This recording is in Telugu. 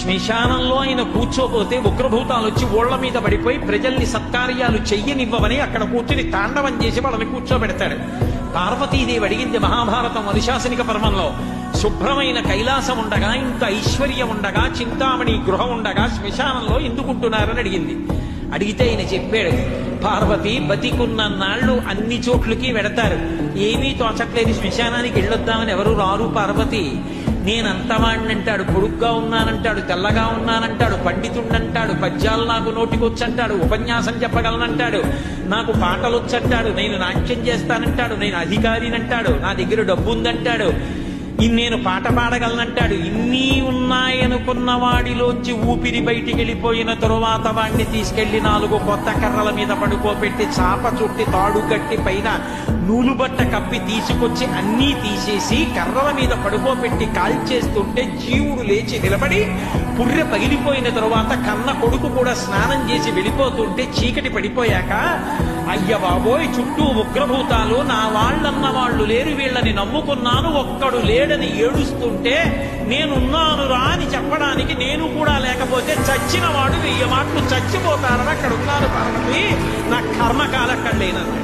శ్మశానంలో ఆయన కూర్చోపోతే ఉగ్రభూతాలు వచ్చి ఓళ్ల మీద పడిపోయి ప్రజల్ని సత్కార్యాలు చెయ్యనివ్వమని అక్కడ కూర్చుని తాండవం చేసి వాళ్ళని కూర్చోబెడతాడు. పార్వతీదేవి అడిగింది మహాభారతం అనుశాసనిక పర్వంలో, శుభ్రమైన కైలాసం ఉండగా, ఇంత ఐశ్వర్యం ఉండగా, చింతామణి గృహం ఉండగా శ్మశానంలో ఎందుకుంటున్నారని అడిగింది. అడిగితే ఆయన చెప్పాడు, పార్వతి బతికున్న నాళ్ళు అన్ని చోట్లకి వెడతారు, ఏమీ తోచట్లేదు, శ్మశానానికి వెళ్ళొద్దామని ఎవరు రారు పార్వతి. నేనంతవాణ్ణంటాడు, పొడుగ్గా ఉన్నానంటాడు, తెల్లగా ఉన్నానంటాడు, పండితుండంటాడు, పద్యాలు నాకు నోటికొచ్చంటాడు, ఉపన్యాసం చెప్పగలనంటాడు, నాకు పాటలు వచ్చంటాడు, నేను నాట్యం చేస్తానంటాడు, నేను అధికారినంటాడు, నా దగ్గర డబ్బు ఉందంటాడు, నేను పాట పాడగలనంటాడు. ఇన్ని ఉన్నాయనుకున్న వాడిలోంచి ఊపిరి బయటికి వెళ్ళిపోయిన తరువాత వాడిని తీసుకెళ్లి 4 కొత్త కర్రల మీద పడుకోబెట్టి చాప చుట్టి తాడు కట్టి పైన నూలుబట్ట కప్పి తీసుకొచ్చి అన్నీ తీసేసి కర్రల మీద పడుకోబెట్టి కాల్చేస్తుంటే జీవుడు లేచి నిలబడి పుర్రె పగిలిపోయిన తరువాత కన్న కొడుకు కూడా స్నానం చేసి వెళ్ళిపోతుంటే చీకటి పడిపోయాక, అయ్య బాబోయ్ చుట్టూ ఉగ్రభూతాలు, నా వాళ్ళన్న వాళ్ళు లేరు, వీళ్ళని నమ్ముకున్నాను, ఒక్కడు లేడని ఏడుస్తుంటే నేనున్నాను రా అని చెప్పడానికి నేను కూడా లేకపోతే చచ్చిన వాడు 1000 మాటలు చచ్చిపోతారని అక్కడ ఉన్నారు పార్వతి, నా కర్మకాలక్కడ లేనన్నాడు.